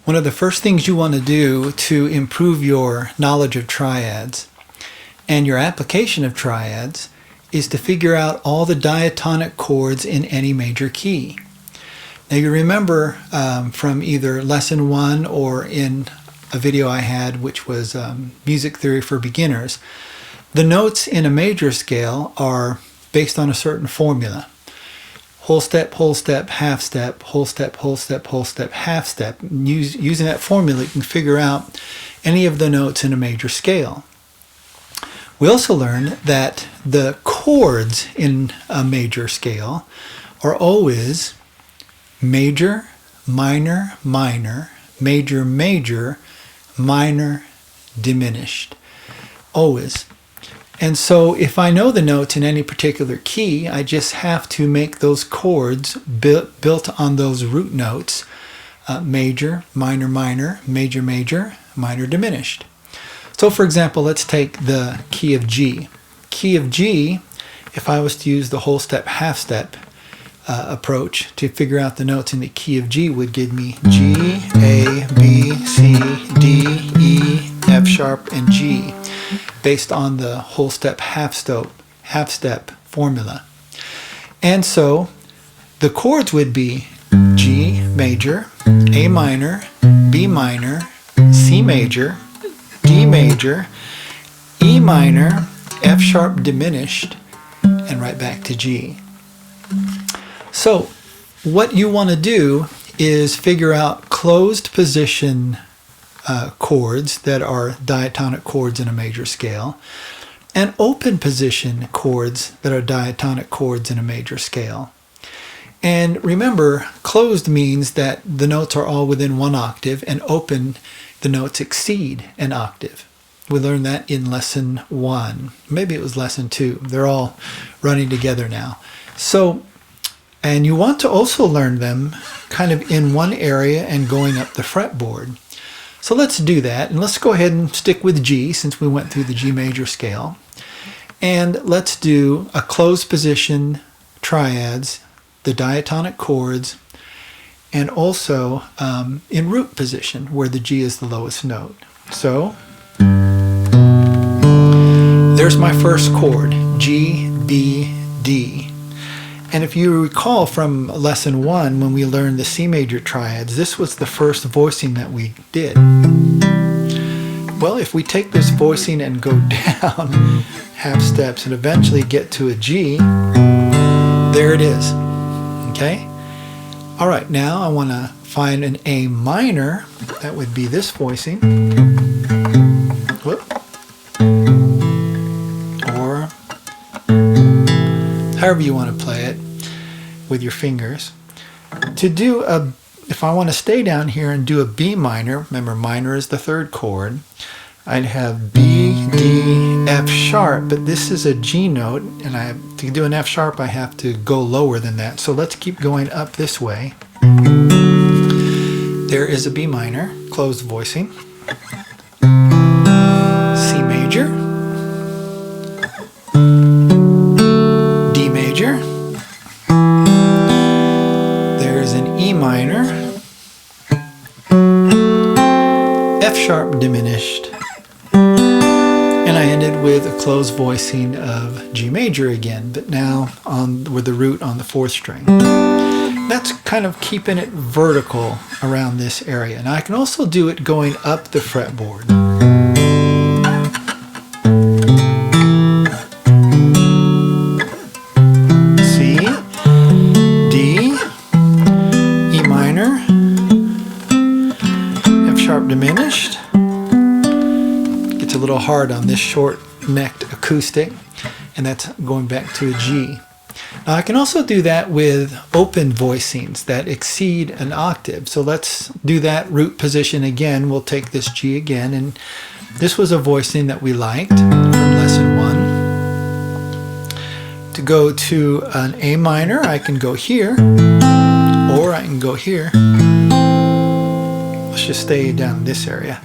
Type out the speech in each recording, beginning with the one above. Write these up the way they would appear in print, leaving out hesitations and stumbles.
One of the first things you want to do to improve your knowledge of triads and your application of triads is to figure out all the diatonic chords in any major key. Now you remember from either lesson 1 or in a video I had, which was Music Theory for Beginners, the notes in a major scale are based on a certain formula. Whole step, half step, whole step, half step. Using that formula, you can figure out any of the notes in a major scale. We also learned that the chords in a major scale are always major, minor, minor, major, major, minor, diminished. Always. And so if I know the notes in any particular key, I just have to make those chords built on those root notes, major, minor, minor, major, major, minor, diminished. So for example, let's take the key of G. Key of G, if I was to use the whole step, half step approach to figure out the notes in the key of G, would give me G, A, B, C, D, E, F sharp, and G, based on the whole step, half step formula. And so the chords would be G major, A minor, B minor, C major, D major, E minor, F sharp diminished, and right back to G. So what you want to do is figure out closed position chords that are diatonic chords in a major scale, and open position chords that are diatonic chords in a major scale. And remember, closed means that the notes are all within 1 octave, and open, the notes exceed an octave. We learned that in lesson 1. Maybe it was lesson 2. They're all running together now. So, and you want to also learn them kind of in one area and going up the fretboard. So let's do that, and let's go ahead and stick with G since we went through the G major scale. And let's do a closed position triads, the diatonic chords, and also in root position where the G is the lowest note. So there's my first chord, G, B, D. And if you recall from lesson 1, when we learned the C major triads, this was the first voicing that we did. Well, if we take this voicing and go down half steps and eventually get to a G, there it is. Okay? All right, now I want to find an A minor. That would be this voicing. Whoop. Or however you want to play it with your fingers. To do a, if I want to stay down here and do a B minor, remember minor is the 3rd chord, I'd have B, D, F sharp, but this is a G note, and to do an F sharp I have to go lower than that. So let's keep going up this way. There is a B minor, closed voicing. C major. D major. There's an E minor. F sharp diminished. And I ended with a closed voicing of G major again, but now with the root on the 4th string. That's kind of keeping it vertical around this area. Now I can also do it going up the fretboard. C, D, E minor, F sharp diminished. Gets a little hard on this short-necked acoustic, and that's going back to a G. Now I can also do that with open voicings that exceed an octave. So let's do that root position again. We'll take this G again, and this was a voicing that we liked from lesson 1. To go to an A minor, I can go here, or I can go here. Let's just stay down in this area.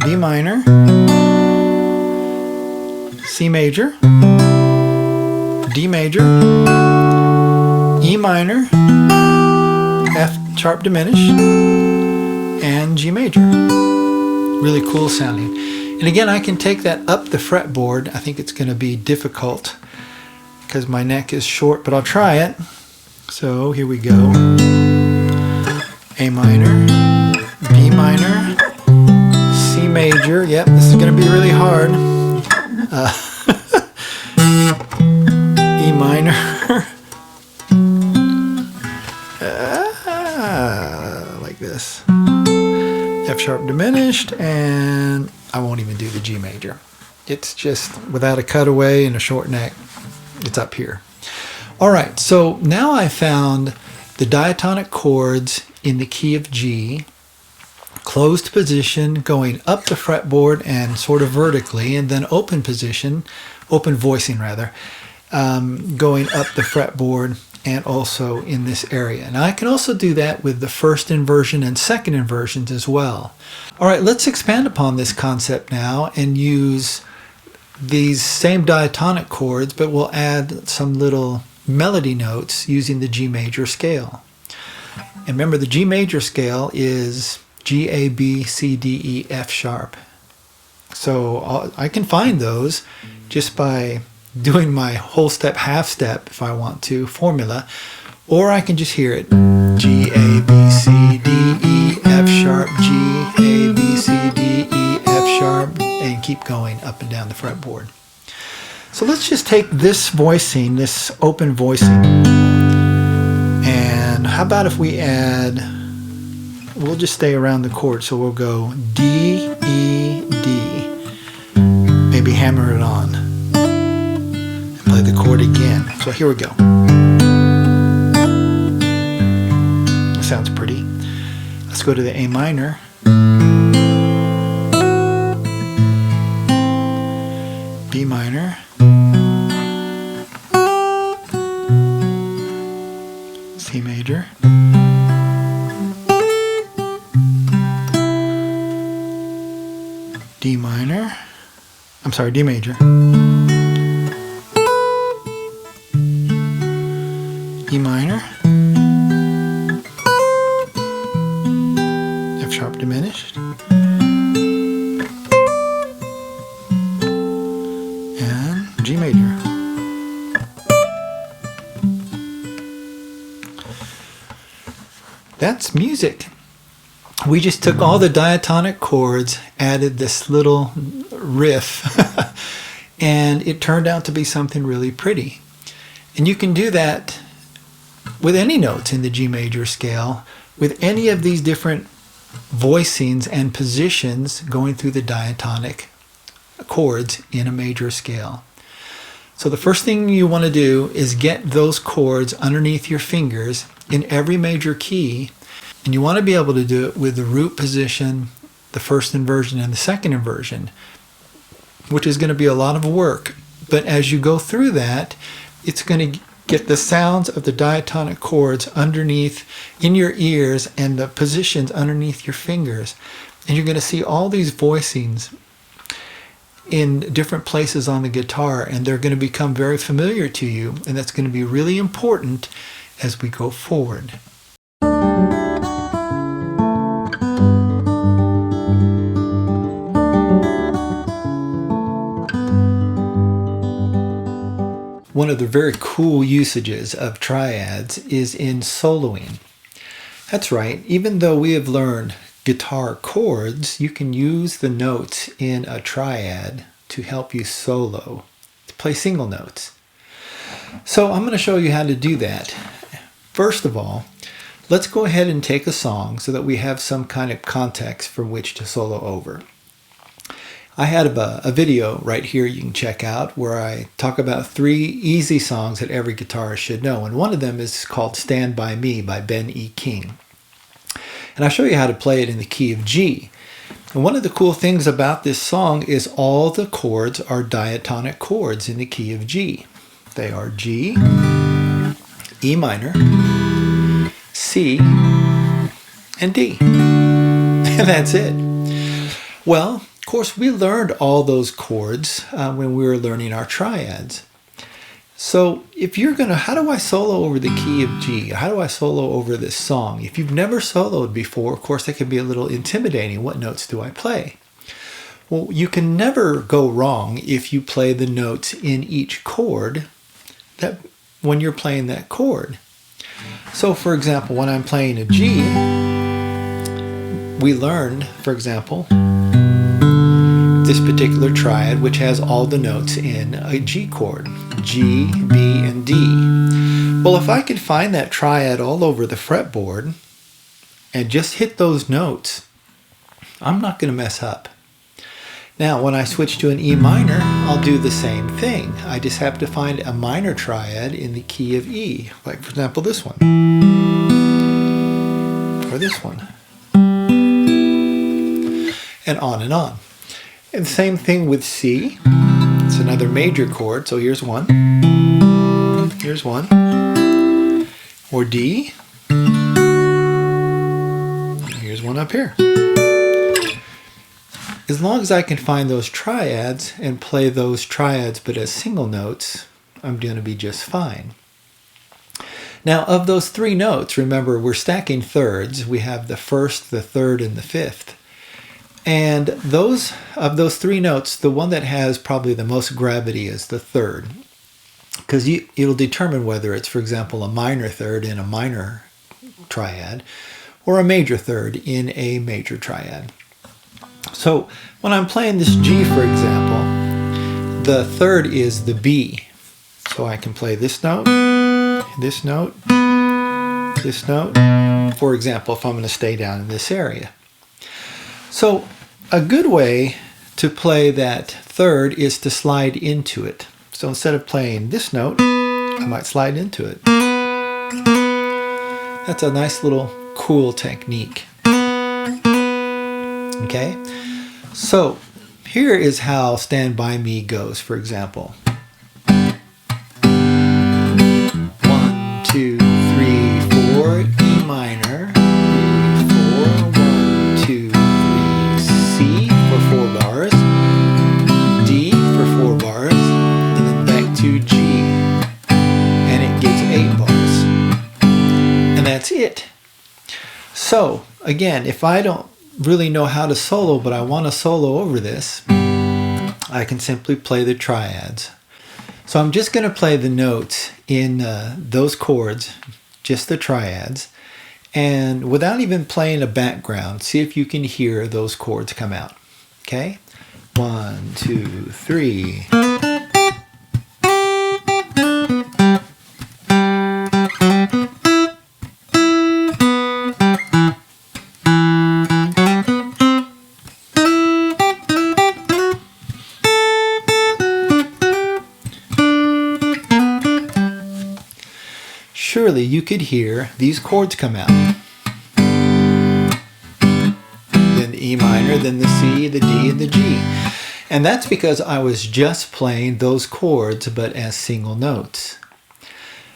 D minor, C major, D major, E minor, F sharp diminished, and and G major. Really cool sounding. And again, I can take that up the fretboard. I think it's going to be difficult because my neck is short, but I'll try it. So here we go. A minor, B minor, C major. Yep, this is going to be really hard. E minor. Like this. F sharp diminished, and I won't even do the G major. It's just without a cutaway and a short neck. It's up here. All right, so now I found the diatonic chords in the key of G, closed position going up the fretboard and sort of vertically, and then open position, open voicing rather, going up the fretboard and also in this area. Now I can also do that with the first inversion and second inversions as well. All right, let's expand upon this concept now and use these same diatonic chords, but we'll add some little melody notes using the G major scale. And remember, the G major scale is G, A, B, C, D, E, F sharp. So I can find those just by doing my whole step, half step, if I want to, formula, or I can just hear it. G, A, B, C, D, E, F sharp, G, A, B, C, D, E, F sharp, and keep going up and down the fretboard. So let's just take this voicing, this open voicing, and how about if we add, we'll just stay around the chord, so we'll go D, E, D, maybe hammer it on, and play the chord again. So here we go. That sounds pretty. Let's go to the A minor. B minor. C major. D minor. I'm sorry, D major. E minor. F sharp diminished. And G major. That's music. We just took all the diatonic chords, added this little riff, and it turned out to be something really pretty. And you can do that with any notes in the G major scale, with any of these different voicings and positions going through the diatonic chords in a major scale. So the first thing you want to do is get those chords underneath your fingers in every major key, and you want to be able to do it with the root position, the first inversion and the second inversion, which is going to be a lot of work. But as you go through that, it's going to get the sounds of the diatonic chords underneath in your ears and the positions underneath your fingers. And you're going to see all these voicings in different places on the guitar, and they're going to become very familiar to you, and that's going to be really important as we go forward. One of the very cool usages of triads is in soloing. That's right, even though we have learned guitar chords, you can use the notes in a triad to help you solo, to play single notes. So I'm going to show you how to do that. First of all, let's go ahead and take a song so that we have some kind of context from which to solo over. I have a video right here you can check out where I talk about 3 easy songs that every guitarist should know, and one of them is called Stand By Me by Ben E. King. And I'll show you how to play it in the key of G. And one of the cool things about this song is all the chords are diatonic chords in the key of G. They are G, E minor, C, and D. And that's it. Well, of course, we learned all those chords when we were learning our triads. So if you're gonna, how do I solo over the key of G? How do I solo over this song? If you've never soloed before, of course, that can be a little intimidating. What notes do I play? Well, you can never go wrong if you play the notes in each chord that when you're playing that chord. So for example, when I'm playing a G, we learned, for example, this particular triad, which has all the notes in a G chord, G, B, and D. Well, if I could find that triad all over the fretboard and just hit those notes, I'm not going to mess up. Now, when I switch to an E minor, I'll do the same thing. I just have to find a minor triad in the key of E, like for example this one, or this one, and on and on. And same thing with C. It's another major chord, so here's one, or D, here's one up here. As long as I can find those triads and play those triads but as single notes, I'm going to be just fine. Now, of those three notes, remember we're stacking thirds. We have the first, the third, and the fifth. And those three notes, the one that has probably the most gravity is the third, because it'll determine whether it's, for example, a minor third in a minor triad or a major third in a major triad. So when I'm playing this G, for example, the third is the B. So I can play this note, this note, this note, for example, if I'm going to stay down in this area. So a good way to play that third is to slide into it. So instead of playing this note, I might slide into it. That's a nice little cool technique. Okay, so here is how Stand By Me goes, for example. 1, 2, 3, 4, E minor, 3, 4, 1, 2, 3, C for 4 bars, D for 4 bars, and then back to G, and it gives 8 bars. And that's it. So, again, if I don't really know how to solo, but I want to solo over this, I can simply play the triads. So I'm just going to play the notes in those chords, just the triads, and without even playing a background, see if you can hear those chords come out. Okay? 1, 2, 3. Surely you could hear these chords come out. Then the E minor, then the C, the D, and the G. And that's because I was just playing those chords but as single notes.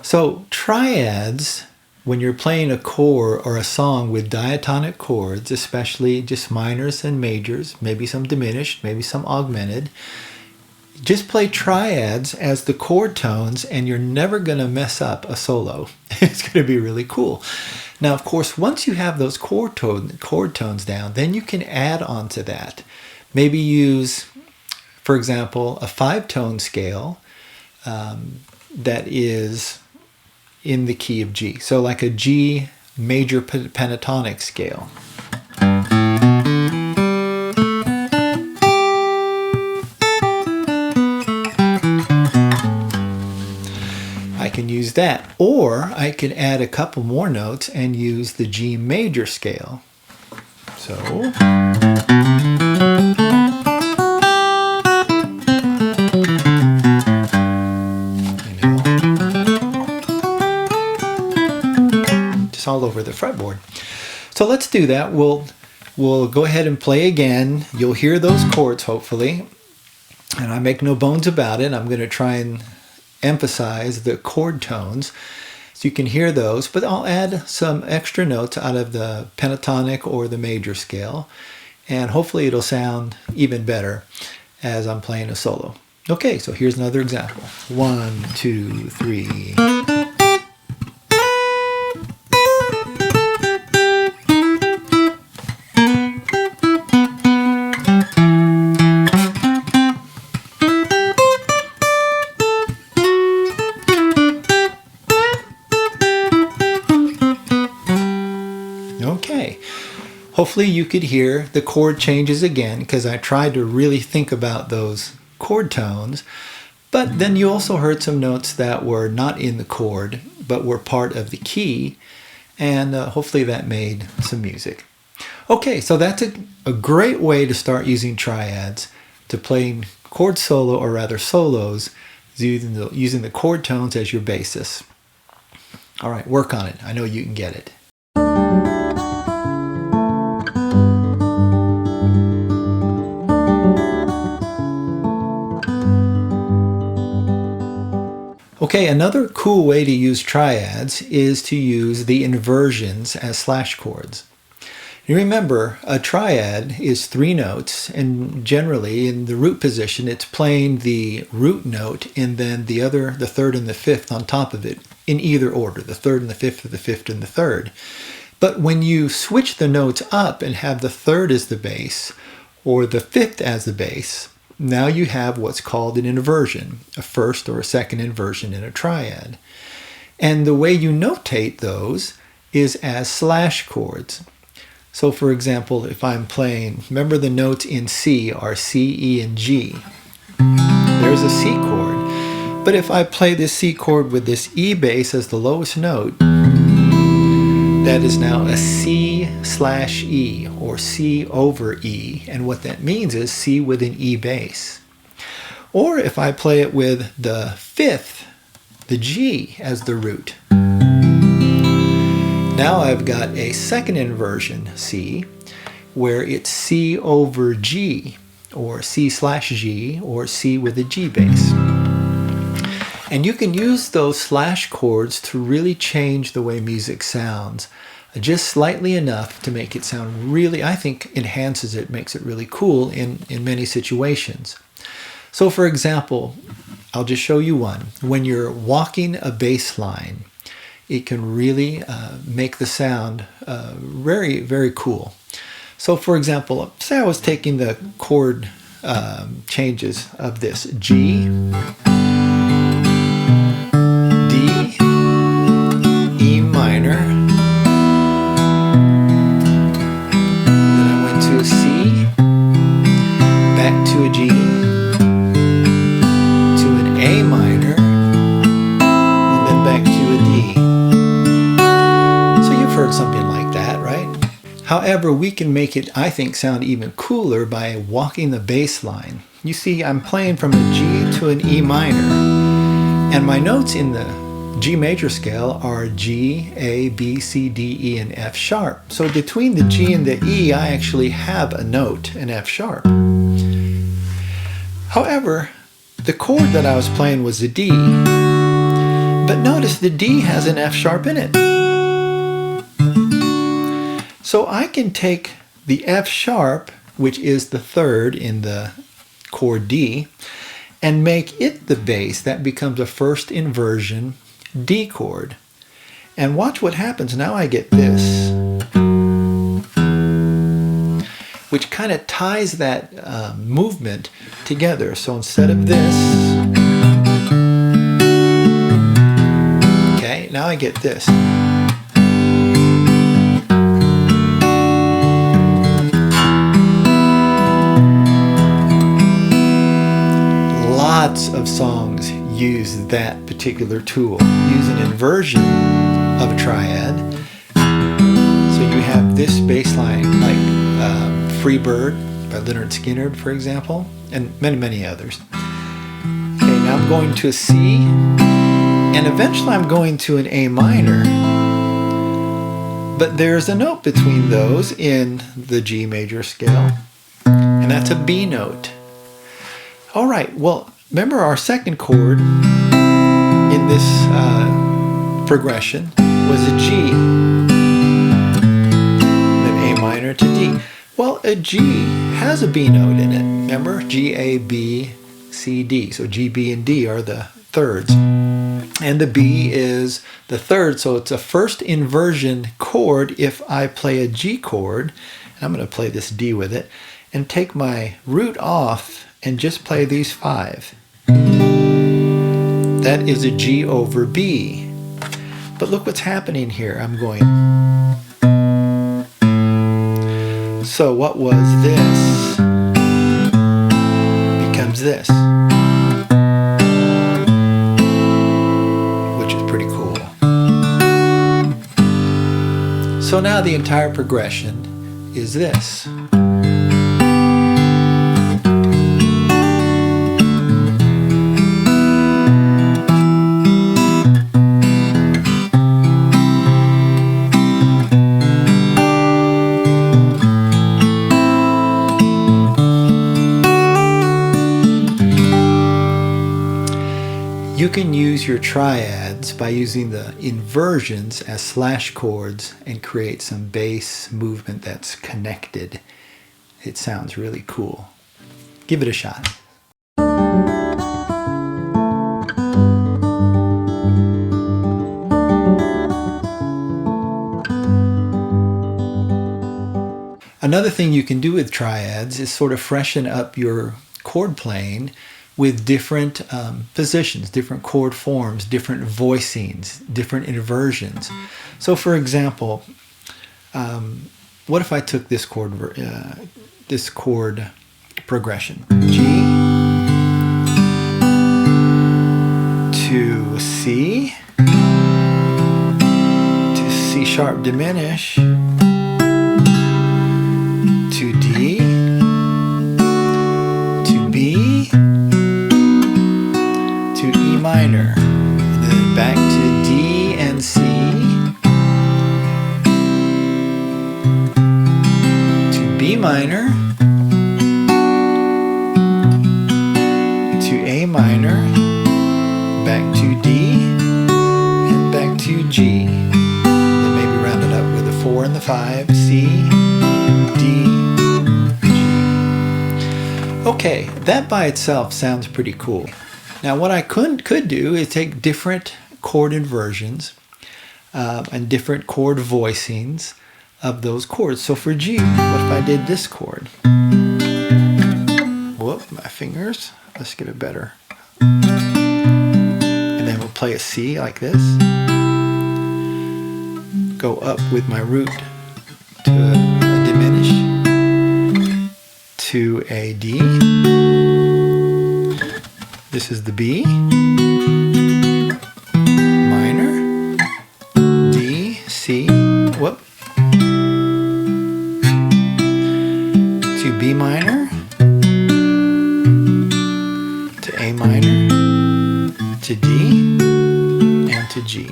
So triads, when you're playing a chord or a song with diatonic chords, especially just minors and majors, maybe some diminished, maybe some augmented, just play triads as the chord tones and you're never going to mess up a solo. It's going to be really cool. Now, of course, once you have those chord tones down, then you can add on to that. Maybe use, for example, a 5-tone scale that is in the key of G. So like a G major pentatonic scale. I can use that, or I could add a couple more notes and use the G major scale. So just all over the fretboard. So let's do that. We'll go ahead and play again. You'll hear those chords hopefully, and I make no bones about it. I'm going to try and emphasize the chord tones so you can hear those, but I'll add some extra notes out of the pentatonic or the major scale, and hopefully it'll sound even better as I'm playing a solo. Okay, so here's another example. 1, 2, 3. Okay, hopefully you could hear the chord changes again, because I tried to really think about those chord tones, but then you also heard some notes that were not in the chord but were part of the key, and hopefully that made some music. Okay, so that's a great way to start using triads, to play chord solo, or rather solos, using the chord tones as your basis. All right, work on it. I know you can get it. Okay, another cool way to use triads is to use the inversions as slash chords. You remember, a triad is 3 notes, and generally in the root position it's playing the root note and then the 3rd and the 5th on top of it, in either order, the 3rd and the 5th, or the 5th and the 3rd. But when you switch the notes up and have the 3rd as the bass, or the 5th as the bass, now you have what's called an inversion, a first or a second inversion in a triad. And the way you notate those is as slash chords. So for example, if I'm playing, remember the notes in C are C, E, and G. There's a C chord. But if I play this C chord with this E bass as the lowest note, that is now a C slash E, or C over E, and what that means is C with an E bass. Or if I play it with the 5th, the G as the root, now I've got a second inversion C, where it's C over G, or C slash G, or C with a G bass. And you can use those slash chords to really change the way music sounds, just slightly enough to make it sound really, I think, enhances it, makes it really cool in many situations. So for example, I'll just show you one. When you're walking a bass line, it can really make the sound very, very cool. So for example, say I was taking the chord changes of this G, D, E minor, then I went to a C, back to a G, to an A minor, and then back to a D. So you've heard something like that, right? However, we can make it, I think, sound even cooler by walking the bass line. You see, I'm playing from a G to an E minor, and my notes in the G major scale are G, A, B, C, D, E, and F sharp. So between the G and the E, I actually have a note, an F sharp. However, the chord that I was playing was a D, but notice the D has an F sharp in it. So I can take the F sharp, which is the 3rd in the chord D, and make it the bass. That becomes a first inversion D chord. And watch what happens. Now I get this, which kind of ties that movement together. So instead of this, okay, now I get this. Lots of songs use that particular tool. Use an inversion of a triad. So you have this bass line, like Free Bird by Lynyrd Skynyrd, for example, and many, many others. Okay, now I'm going to a C, and eventually I'm going to an A minor, but there's a note between those in the G major scale, and that's a B note. All right, well, remember our second chord in this progression was a G, then A minor to D. Well, a G has a B note in it. Remember? G, A, B, C, D. So G, B, and D are the thirds. And the B is the third, so it's a first inversion chord if I play a G chord. And I'm going to play this D with it, and take my root off and just play these 5. That is a G over B. But look what's happening here. I'm going. So what was this becomes this, which is pretty cool. So now the entire progression is this. You can use your triads by using the inversions as slash chords and create some bass movement that's connected. It sounds really cool. Give it a shot. Another thing you can do with triads is sort of freshen up your chord playing with different positions, different chord forms, different voicings, different inversions. So for example, what if I took this chord progression? G to C, to C sharp diminish, to D, to B, to E minor, and then back to D and C, to B minor, to A minor, back to D, and back to G. Then maybe round it up with the 4 and the 5, C, D, G. Okay, that by itself sounds pretty cool. Now what I could do is take different chord inversions and different chord voicings of those chords. So for G, what if I did this chord? Whoop, my fingers. Let's get it better. And then we'll play a C like this. Go up with my root to a diminish, to a D. This is the B, minor, D, C, whoop, to B minor, to A minor, to D, and to G.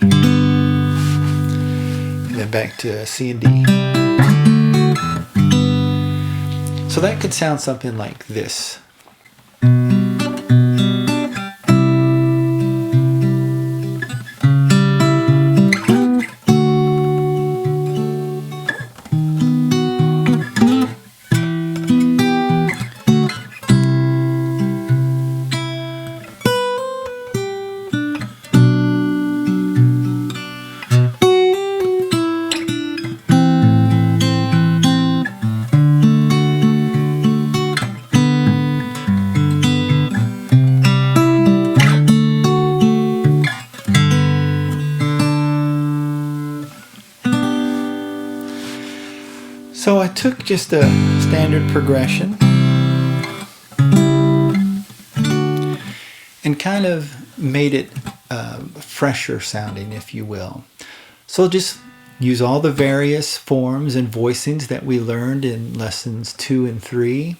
And then back to C and D. So that could sound something like this. So I took just a standard progression and kind of made it fresher sounding, if you will. So just use all the various forms and voicings that we learned in lessons 2 and 3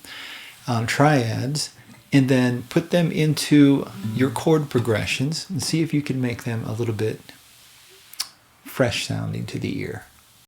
on triads, and then put them into your chord progressions and see if you can make them a little bit fresh sounding to the ear.